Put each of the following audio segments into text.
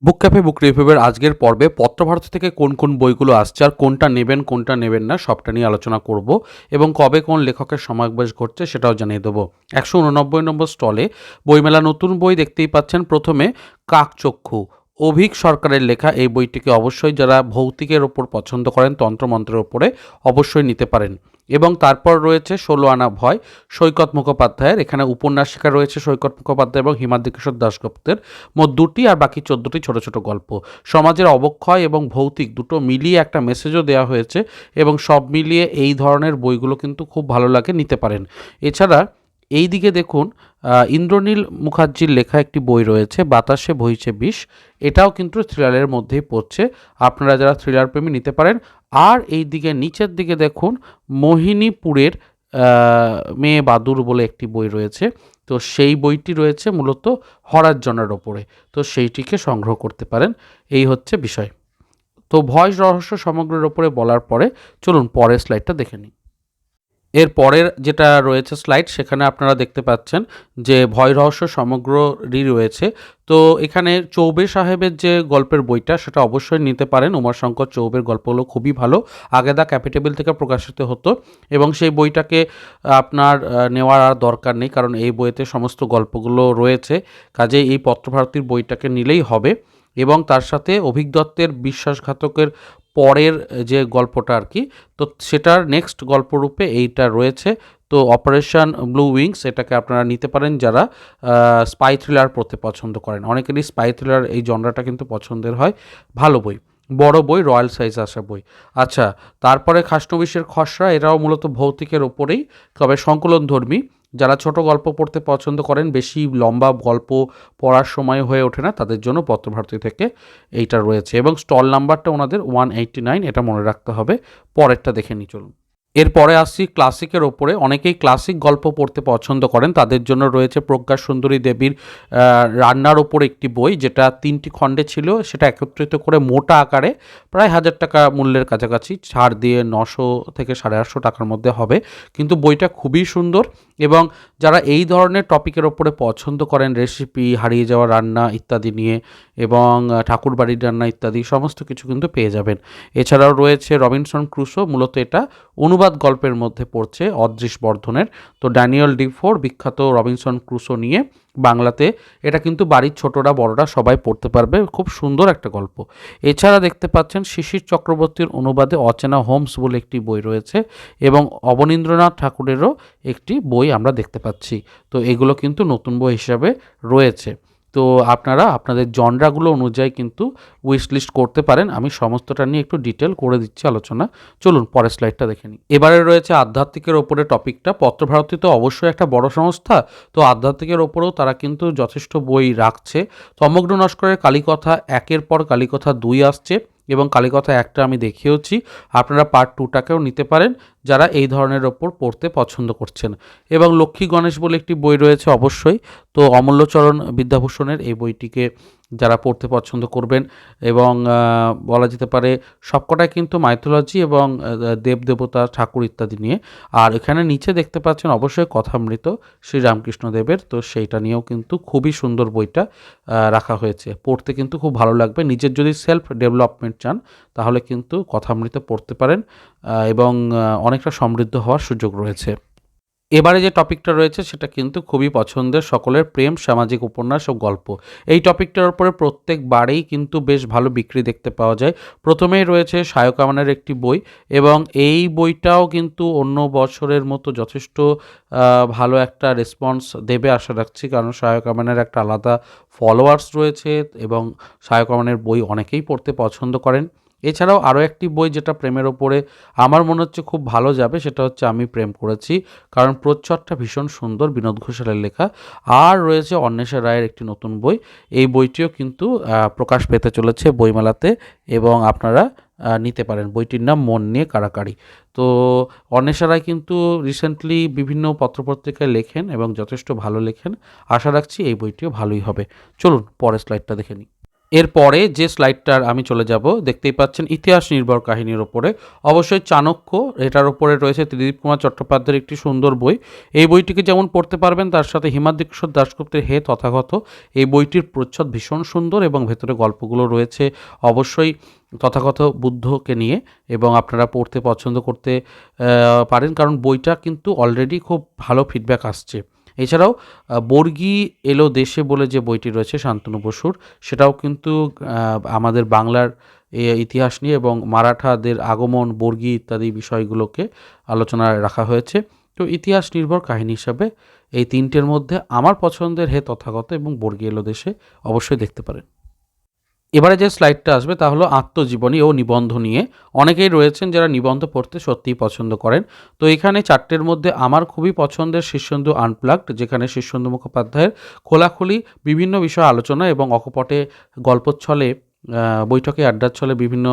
বুক cafe বুক রিভিউয়ের আজকের পর্বে পত্রভারতী থেকে কোন কোন বইগুলো আসছে আর কোনটা নেবেন কোনটা নেবেন না সবটা নিয়ে আলোচনা করব এবং কবে কোন লেখকের সমাবেশ ঘটছে সেটাও জানিয়ে দেবো। 189 নম্বর স্টলে বইমেলা নতুন বই দেখতেই পাচ্ছেন। প্রথমে কাকচক্ষু, অভিক সরকারের লেখা এই বইটিকে অবশ্যই যারা ভৌতিকের ওপর পছন্দ করেন, তন্ত্রমন্ত্রের ওপরে অবশ্যই নিতে পারেন। এবং তারপর রয়েছে 16 আনা ভয়, সৈকত মুখোপাধ্যায়ের। এখানে উপন্যাসিকা রয়েছে সৈকত মুখোপাধ্যায় এবং হিমাদ্রি কিশোর দাশগুপ্তের। মোট 2টি আর বাকি 14টি ছোট ছোট গল্প। সমাজের অবক্ষয় এবং ভৌতিক দুটো মিলিয়ে একটা মেসেজও দেওয়া হয়েছে এবং সব মিলিয়ে এই ধরনের বইগুলো কিন্তু খুব ভালো লাগে, নিতে পারেন। এছাড়া এই দিকে দেখুন, ইন্দ্রনীল মুখার্জির লেখা একটি বই রয়েছে, বাতাসে বইছে বিষ। এটাও কিন্তু থ্রিলারের মধ্যেই পড়ছে, আপনারা যারা থ্রিলার প্রেমী নিতে পারেন। আর এই দিকে নিচের দিকে দেখুন, মোহিনীপুরের মেয়ে বাদুর বলে একটি বই রয়েছে। তো সেই বইটি রয়েছে মূলত হরার জনের ওপরে, তো সেইটিকে সংগ্রহ করতে পারেন। এই হচ্ছে বিষয়। তো ভয় রহস্য সমগ্রের ওপরে বলার পরে চলুন পরের স্লাইডটা দেখে নিই। এর পরের যেটা রয়েছে স্লাইড, সেখানে আপনারা দেখতে পাচ্ছেন যে ভয় রহস্য সমগ্রই রয়েছে। তো এখানে চৌবে সাহেবের যে গল্পের বইটা সেটা অবশ্যই নিতে পারেন। উমাশঙ্কর চৌবের গল্পগুলো খুবই ভালো, আগে দ্য ক্যাপিটেবল থেকে প্রকাশিত হতো এবং সেই বইটাকে আপনার নেওয়ার আর দরকার নেই, কারণ এই বইতে সমস্ত গল্পগুলো রয়েছে। কাজেই এই পত্রভারতীর বইটাকে নিলেই হবে। এবং তার সাথে অভিক দত্তের বিশ্বাসঘাতকের পরের যে গল্পটা আর কি, তো সেটার নেক্সট গল্পরূপে এইটা রয়েছে। তো অপারেশন ব্লু উইংস, এটাকে আপনারা নিতে পারেন যারা স্পাই থ্রিলার পড়তে পছন্দ করেন। অনেকেরই স্পাই থ্রিলার এই জনরাটা কিন্তু পছন্দের হয়। ভালো বই, বড় বই, রয়্যাল সাইজ আসা বই। আচ্ছা, তারপরে খাসনবিশের খসড়া, এরাও মূলত ভৌতিকের ওপরেই, তবে সংকলনধর্মী। যারা ছোট গল্প পড়তে পছন্দ করেন, বেশি লম্বা গল্প পড়ার সময় হয়ে ওঠে না, তাদের জন্য পত্রভারতী থেকে এইটা রয়েছে এবং স্টল নাম্বারটা ওনাদের 189, এটা মনে রাখতে হবে। পরেরটা দেখে নিই চলুন। এরপরে আসছি ক্লাসিকের ওপরে। অনেকেই ক্লাসিক গল্প পড়তে পছন্দ করেন, তাদের জন্য রয়েছে প্রজ্ঞা সুন্দরী দেবীর রান্নার ওপর একটি বই, যেটা 3টি খণ্ডে ছিল। সেটা একত্রিত করে মোটা আকারে প্রায় 1000 টাকা মূল্যের কাছাকাছি, ছাড় দিয়ে 900 থেকে 850 টাকার মধ্যে হবে। কিন্তু বইটা খুবই সুন্দর এবং যারা এই ধরনের টপিকের ওপরে পছন্দ করেন, রেসিপি, হারিয়ে যাওয়া রান্না ইত্যাদি নিয়ে এবং ঠাকুরবাড়ির রান্না ইত্যাদি সমস্ত কিছু কিন্তু পেয়ে যাবেন। এছাড়াও রয়েছে রবিনসন ক্রুসো, মূলত এটা অনুবাদ গল্পের মধ্যে পড়ছে অদৃশ বর্ধনের। তো ড্যানিয়েল ডিফোর বিখ্যাত রবিনসন ক্রুসো নিয়ে বাংলাতে এটা কিন্তু বাড়ির ছোটরা বড়রা সবাই পড়তে পারবে, খুব সুন্দর একটা গল্প। এছাড়া দেখতে পাচ্ছেন শিশির চক্রবর্তীর অনুবাদে অচেনা হোমস বলে একটি বই রয়েছে এবং অবনীন্দ্রনাথ ঠাকুরেরও একটি বই আমরা দেখতে পাচ্ছি। তো এগুলো কিন্তু নতুন বই হিসাবে রয়েছে। তো আপনারা আপনাদের জনরাগুলো অনুযায়ী কিন্তু উইশ লিস্ট করতে পারেন। আমি সমস্তটা নিয়ে একটু ডিটেল করে দিচ্ছি আলোচনা। চলুন পরের স্লাইডটা দেখে নিই। এবারে রয়েছে আধ্যাত্মিকের ওপরে টপিকটা। পত্রভারতী তো অবশ্যই একটা বড় সংস্থা, তো আধ্যাত্মিকের ওপরেও তারা কিন্তু যথেষ্ট বই রাখছে। সমগ্র নস্করের কালীকথা 1-এর পর কালীকথা 2 আসছে এবং কালীকথা 1টা আমি দেখিয়েওছি। আপনারা পার্ট 2টাকেও নিতে পারেন যারা এই ধরনের ওপর পড়তে পছন্দ করছেন। এবং লক্ষ্মী গণেশ বলে একটি বই রয়েছে অবশ্যই। তো অমূল্যচরণ বিদ্যাভূষণের এই বইটিকে যারা পড়তে পছন্দ করবেন এবং বলা যেতে পারে সবকটাই কিন্তু মাইথোলজি এবং দেবদেবতা ঠাকুর ইত্যাদি নিয়ে। আর এখানে নিচে দেখতে পাচ্ছেন অবশ্যই কথামৃত শ্রীরামকৃষ্ণদেবের, তো সেইটা নিয়েও কিন্তু খুবই সুন্দর বইটা রাখা হয়েছে। পড়তে কিন্তু খুব ভালো লাগবে। নিজের যদি সেলফ ডেভেলপমেন্ট চান তাহলে কিন্তু কথামৃত পড়তে পারেন এবং অনেকটা সমৃদ্ধ হওয়ার সুযোগ রয়েছে। এবারে যে টপিকটা রয়েছে সেটা কিন্তু খুবই পছন্দের সকলের, প্রেম, সামাজিক উপন্যাস ও গল্প। এই টপিকটার উপরে প্রত্যেকবারেই কিন্তু বেশ ভালো বিক্রি দেখতে পাওয়া যায়। প্রথমেই রয়েছে সায়ক আমানের একটি বই এবং এই বইটাও কিন্তু অন্য বছরের মতো যথেষ্ট ভালো একটা রেসপন্স দেবে আশা রাখছি, কারণ সায়ক আমানের একটা আলাদা ফলোয়ার্স রয়েছে এবং সায়ক আমানের বই অনেকেই পড়তে পছন্দ করেন। এছাড়াও আরও একটি বই যেটা প্রেমের ওপরে আমার মনে হচ্ছে খুব ভালো যাবে, সেটা হচ্ছে আমি প্রেম করেছি, কারণ প্রচ্ছদটা ভীষণ সুন্দর, বিনোদ ঘোষালের লেখা। আর রয়েছে অন্বেষা রায়ের একটি নতুন বই, এই বইটিও কিন্তু প্রকাশ পেতে চলেছে বইমেলাতে এবং আপনারা নিতে পারেন। বইটির নাম মন নিয়ে কাড়াকাড়ি। তো অন্বেষা রায় কিন্তু রিসেন্টলি বিভিন্ন পত্রপত্রিকায় লেখেন এবং যথেষ্ট ভালো লেখেন। আশা রাখছি এই বইটিও ভালোই হবে। চলুন পরের স্লাইডটা দেখে নিই। এরপরে যে স্লাইডটার আমি চলে যাব, দেখতেই পাচ্ছেন ইতিহাস নির্ভর কাহিনীর ওপরে। অবশ্যই চাণক্য, এটার ওপরে রয়েছে ত্রিদীপ কুমার চট্টোপাধ্যায়ের একটি সুন্দর বই। এই বইটিকে যেমন পড়তে পারবেন, তার সাথে হিমাদ্রিকিশোর দাশগুপ্তের হে তথাগত, এই বইটির প্রচ্ছদ ভীষণ সুন্দর এবং ভেতরে গল্পগুলো রয়েছে অবশ্যই তথাগত বুদ্ধকে নিয়ে, এবং আপনারা পড়তে পছন্দ করতে পারেন, কারণ বইটা কিন্তু অলরেডি খুব ভালো ফিডব্যাক আসছে। এছাড়াও বর্গী এলো দেশে বলে যে বইটি রয়েছে শান্তনু বসুর, সেটাও কিন্তু আমাদের বাংলার ইতিহাস নিয়ে এবং মারাঠাদের আগমন, বর্গী ইত্যাদি বিষয়গুলোকে আলোচনায় রাখা হয়েছে। তো ইতিহাস নির্ভর কাহিনী হিসাবে এই তিনটের মধ্যে আমার পছন্দের হে তথাগত এবং বর্গী এলো দেশে অবশ্যই দেখতে পারেন। এবারে যে স্লাইডটা আসবে তা হলো আত্মজীবনী ও নিবন্ধ নিয়ে। অনেকেই রয়েছেন যারা নিবন্ধ পড়তে সত্যিই পছন্দ করেন। তো এখানে চারটের মধ্যে আমার খুবই পছন্দের শীর্ষেন্দু আনপ্লাগড, যেখানে শীর্ষেন্দু মুখোপাধ্যায়ের খোলাখুলি বিভিন্ন বিষয় আলোচনা এবং অকপটে গল্পচ্ছলে বৈঠকে আড্ডার ছলে বিভিন্ন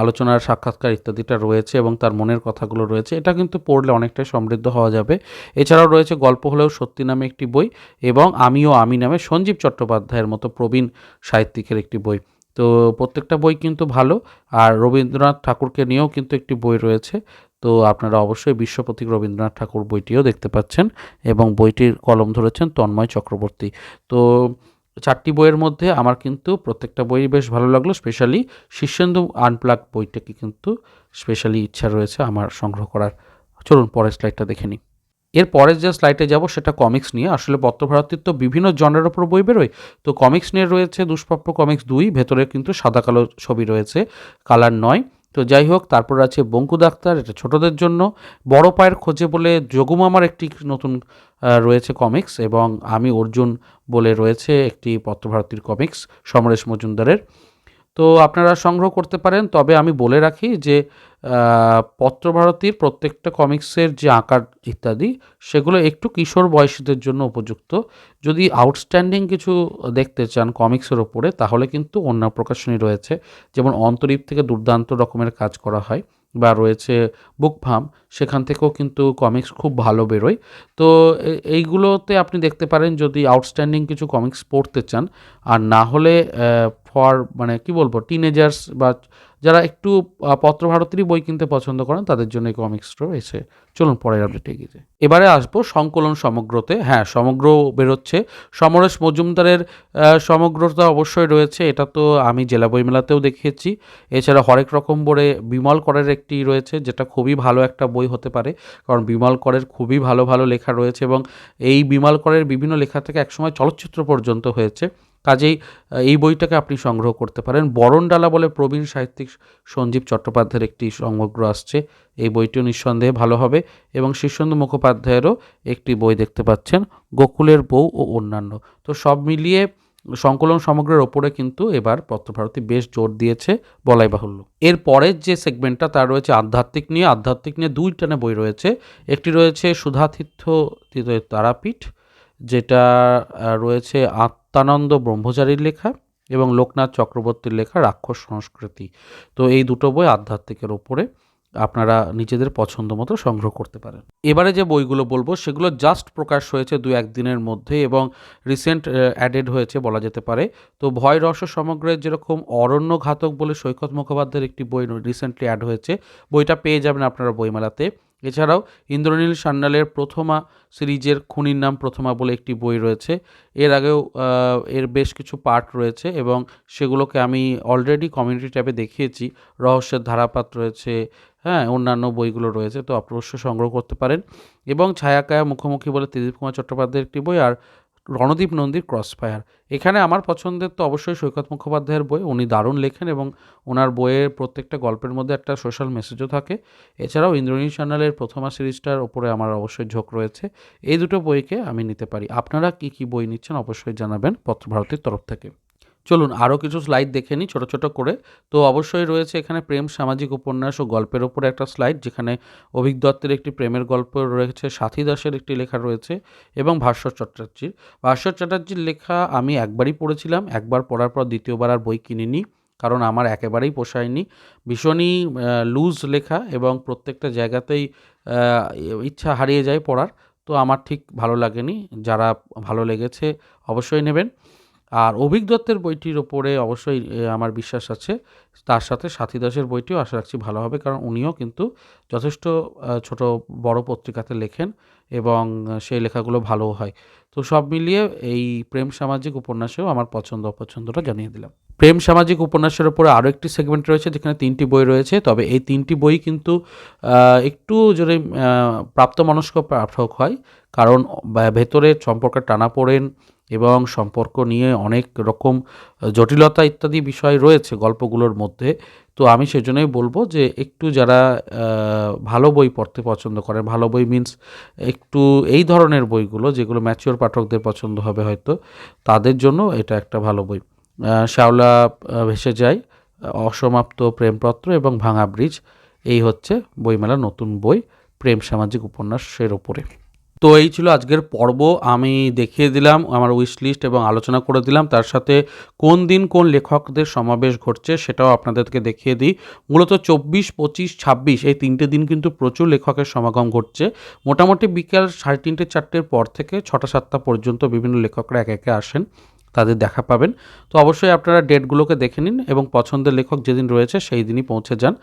আলোচনার সাক্ষাৎকার ইত্যাদিটা রয়েছে এবং তার মনের কথাগুলো রয়েছে। এটা কিন্তু পড়লে অনেকটাই সমৃদ্ধ হওয়া যাবে। এছাড়াও রয়েছে গল্প হলেও সত্যি নামে একটি বই, এবং আমিও আমি নামে সঞ্জীব চট্টোপাধ্যায়ের মতো প্রবীণ সাহিত্যিকের একটি বই। তো প্রত্যেকটা বই কিন্তু ভালো। আর রবীন্দ্রনাথ ঠাকুরকে নিয়েও কিন্তু একটি বই রয়েছে। তো আপনারা অবশ্যই বিশ্বপথিক রবীন্দ্রনাথ ঠাকুর বইটিও দেখতে পাচ্ছেন, এবং বইটির কলম ধরেছেন তন্ময় চক্রবর্তী। তো চারটি বইয়ের মধ্যে আমার কিন্তু প্রত্যেকটা বই বেশ ভালো লাগলো। স্পেশালি শীর্ষেন্দু আনপ্লাগ বইটাকে কিন্তু স্পেশালি ইচ্ছা রয়েছে আমার সংগ্রহ করার। চলুন পরের স্লাইডটা দেখে নিই। এর পরের যে স্লাইডে যাব সেটা কমিক্স নিয়ে। আসলে পত্রভারতীর তো বিভিন্ন জনরের ওপর বই বেরোয়। তো কমিক্স নিয়ে রয়েছে দুষ্প্রাপ্য কমিক্স 2, ভেতরে কিন্তু সাদা কালো ছবি রয়েছে, কালার নয়। তো যাই হোক, তারপর আছে বঙ্কু ডাক্তার, এটা ছোটদের জন্য। বড় পায়ের খোঁজে বলে যোগুমামার একটি নতুন রয়েছে কমিক্স, এবং আমি অর্জুন বলে রয়েছে একটি পত্রভারতীর কমিক্স সমরেশ মজুমদারের। তো আপনারা সংগ্রহ করতে পারেন। তবে আমি বলে রাখি যে পত্রভারতীর প্রত্যেকটা কমিক্সের যে আকার ইত্যাদি, সেগুলো একটু কিশোর বয়সীদের জন্য উপযুক্ত। যদি আউটস্ট্যান্ডিং কিছু দেখতে চান কমিক্সের ওপরে, তাহলে কিন্তু অন্য প্রকাশনী রয়েছে, যেমন অন্তরীপ থেকে দুর্দান্ত রকমের কাজ করা হয়, বা রয়েছে বুকফার্ম, সেখান থেকেও কিন্তু কমিক্স খুব ভালো বেরোয়। তো এইগুলোতে আপনি দেখতে পারেন যদি আউটস্ট্যান্ডিং কিছু কমিক্স পড়তে চান। আর না হলে ফর মানে কি বলবো, টিনেজার্স বা যারা একটু পত্রভারতীরই বই কিনতে পছন্দ করেন, তাদের জন্য এই কমিক্সটা রয়েছে। চলুন পরের আপডেটে এগিয়ে যাই। এবারে আসবো সংকলন সমগ্রতে। হ্যাঁ, সমগ্র বেরোচ্ছে। সমরেশ মজুমদারের সমগ্রতা অবশ্যই রয়েছে, এটা তো আমি জেলা বইমেলাতেও দেখিয়েছি। এছাড়া হরেক রকম বলে বিমল করের একটি রয়েছে, যেটা খুবই ভালো একটা বই হতে পারে, কারণ বিমল করের খুবই ভালো ভালো লেখা রয়েছে, এবং এই বিমল করের বিভিন্ন লেখা থেকে একসময় চলচ্চিত্র পর্যন্ত হয়েছে। কাজেই এই বইটাকে আপনি সংগ্রহ করতে পারেন। বরণডালা বলে প্রবীণ সাহিত্যিক সঞ্জীব চট্টোপাধ্যায়ের একটি সমগ্র আসছে, এই বইটিও নিঃসন্দেহে ভালো হবে। এবং শীর্ষেন্দু মুখোপাধ্যায়েরও একটি বই দেখতে পাচ্ছেন, গোকুলের বউ ও অন্যান্য। তো সব মিলিয়ে সংকলন সমগ্রের ওপরে কিন্তু এবার পত্রভারতী বেশ জোর দিয়েছে বলাই বাহুল্য। এর পরের যে সেগমেন্টটা তার রয়েছে আধ্যাত্মিক নিয়ে। আধ্যাত্মিক নিয়ে দুইটানে বই রয়েছে। একটি রয়েছে সুধাতীর্থ তারাপীঠ, যেটা রয়েছে আত্মানন্দ ব্রহ্মচারীর লেখা, এবং লোকনাথ চক্রবর্তীর লেখা রাক্ষস সংস্কৃতি। তো এই দুটো বই আধ্যাত্মিকের ওপরে আপনারা নিজেদের পছন্দ মতো সংগ্রহ করতে পারেন। এবারে যে বইগুলো বলবো সেগুলো জাস্ট প্রকাশ হয়েছে 2-1 দিনের মধ্যে, এবং রিসেন্ট অ্যাডেড হয়েছে বলা যেতে পারে। তো ভয় রহস্য সমগ্রের যেরকম অরণ্য ঘাতক বলে সৈকত মুখোপাধ্যায়ের একটি বই রিসেন্টলি অ্যাড হয়েছে, বইটা পেয়ে যাবেন আপনারা বইমেলাতে। এছাড়াও ইন্দ্রনীল সান্যালের প্রথমা সিরিজের খুনির নাম প্রথমা বলে একটি বই রয়েছে। এর আগেও এর বেশ কিছু পার্ট রয়েছে, এবং সেগুলোকে আমি অলরেডি কমিউনিটি ট্যাবে দেখিয়েছি। রহস্যের ধারাপাত রয়েছে, হ্যাঁ, অন্যান্য বইগুলো রয়েছে, তো অবশ্যই সংগ্রহ করতে পারেন। এবং ছায়াকায়া মুখোমুখি বলে ত্রিদীপ কুমার চট্টোপাধ্যায়ের একটি বই, আর রণদীপ নন্দীর ক্রসফায়ার। এখানে আমার পছন্দের তো অবশ্যই সৈকত মুখোপাধ্যায়ের বই, উনি দারুণ লেখেন, এবং ওনার বইয়ের প্রত্যেকটা গল্পের মধ্যে একটা সোশ্যাল মেসেজও থাকে। এছাড়াও ইন্দ্রনীল সান্যালের প্রথমা সিরিজটার ওপরে আমার অবশ্যই ঝোঁক রয়েছে। এই দুটো বইকে আমি নিতে পারি। আপনারা কি কি বই নিচ্ছেন অবশ্যই জানাবেন পত্রভারতীর তরফ থেকে। চলুন আরও কিছু স্লাইড দেখে নিই ছোটো ছোটো করে। তো অবশ্যই রয়েছে এখানে প্রেম, সামাজিক উপন্যাস ও গল্পের ওপরে একটা স্লাইড, যেখানে অভিক দত্তের একটি প্রেমের গল্প রয়েছে, সাথী দাসের একটি লেখা রয়েছে, এবং ভাস্বর চ্যাটার্জির লেখা আমি একবারই পড়েছিলাম। একবার পড়ার পর দ্বিতীয়বার আর বই কিনিনি, কারণ আমার একেবারেই পোষায়নি। ভীষণই লুজ লেখা, এবং প্রত্যেকটা জায়গাতেই ইচ্ছা হারিয়ে যায় পড়ার। তো আমার ঠিক ভালো লাগেনি। যারা ভালো লেগেছে অবশ্যই নেবেন। আর অভিক দত্তের বইটির ওপরে অবশ্যই আমার বিশ্বাস আছে। তার সাথে সাথী দাসের বইটিও আশা রাখছি ভালো হবে, কারণ উনিও কিন্তু যথেষ্ট ছোট বড় পত্রিকাতে লেখেন এবং সেই লেখাগুলো ভালোও হয়। তো সব মিলিয়ে এই প্রেম সামাজিক উপন্যাসেও আমার পছন্দ অপছন্দটা জানিয়ে দিলাম। প্রেম সামাজিক উপন্যাসের ওপরে আরও একটি সেগমেন্ট রয়েছে যেখানে 3টি বই রয়েছে, তবে এই 3টি বই কিন্তু একটু যদি প্রাপ্তবয়স্ক পাঠক হয়, কারণ ভেতরে সম্পর্কের টানাপোড়েন এবং সম্পর্ক নিয়ে অনেক রকম জটিলতা ইত্যাদি বিষয় রয়েছে গল্পগুলোর মধ্যে। তো আমি সেজন্যই বলবো যে একটু যারা ভালো বই পড়তে পছন্দ করে, ভালো বই মিন্স একটু এই ধরনের বইগুলো যেগুলো ম্যাচিওর পাঠকদের পছন্দ হবে হয়তো, তাদের জন্য এটা একটা ভালো বই। শ্যাওলা ভেসে যায়, অসমাপ্ত প্রেমপত্র এবং ভাঙা ব্রিজ, এই হচ্ছে বইমেলার নতুন বই প্রেম সামাজিক উপন্যাসের ওপরে। তো এই ছিল আজকের পর্ব। আমি দেখিয়ে দিলাম আমার উইশ লিস্ট এবং আলোচনা করে দিলাম, তার সাথে কোন দিন কোন লেখকদের সমাবেশ ঘটছে সেটাও আপনাদেরকে দেখিয়ে দিই। মূলত 24, 25, 26 এই 3টে দিন কিন্তু প্রচুর লেখকের সমাগম ঘটছে। মোটামুটি বিকেল 3:30, 4টের পর থেকে 6টা 7টা পর্যন্ত বিভিন্ন লেখকরা একে একে আসেন, তাদের দেখা পাবেন। তো অবশ্যই আপনারা ডেটগুলোকে দেখে নিন এবং পছন্দের লেখক যেদিন রয়েছে সেই দিনই পৌঁছে যান।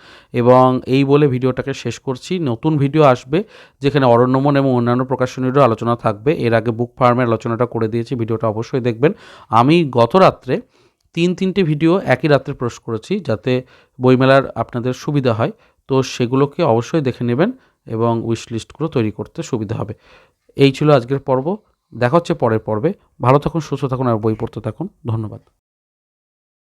এবং এই বলে ভিডিওটাকে শেষ করছি। নতুন ভিডিও আসবে যেখানে অরণ্যমন এবং অন্যান্য প্রকাশনীরও আলোচনা থাকবে। এর আগে বুক ফার্মের আলোচনাটা করে দিয়েছি, ভিডিওটা অবশ্যই দেখবেন। আমি গত রাত্রে 3টে ভিডিও একই রাত্রে পোস্ট করেছি যাতে বইমেলার আপনাদের সুবিধা হয়। তো সেগুলোকে অবশ্যই দেখে নেবেন এবং উইশ লিস্টগুলো তৈরি করতে সুবিধা হবে। এই ছিল আজকের পর্ব। দেখা হচ্ছে পরের পর্বে। ভালো থাকুন, সুস্থ থাকুন আর বই পড়তে থাকুন। ধন্যবাদ।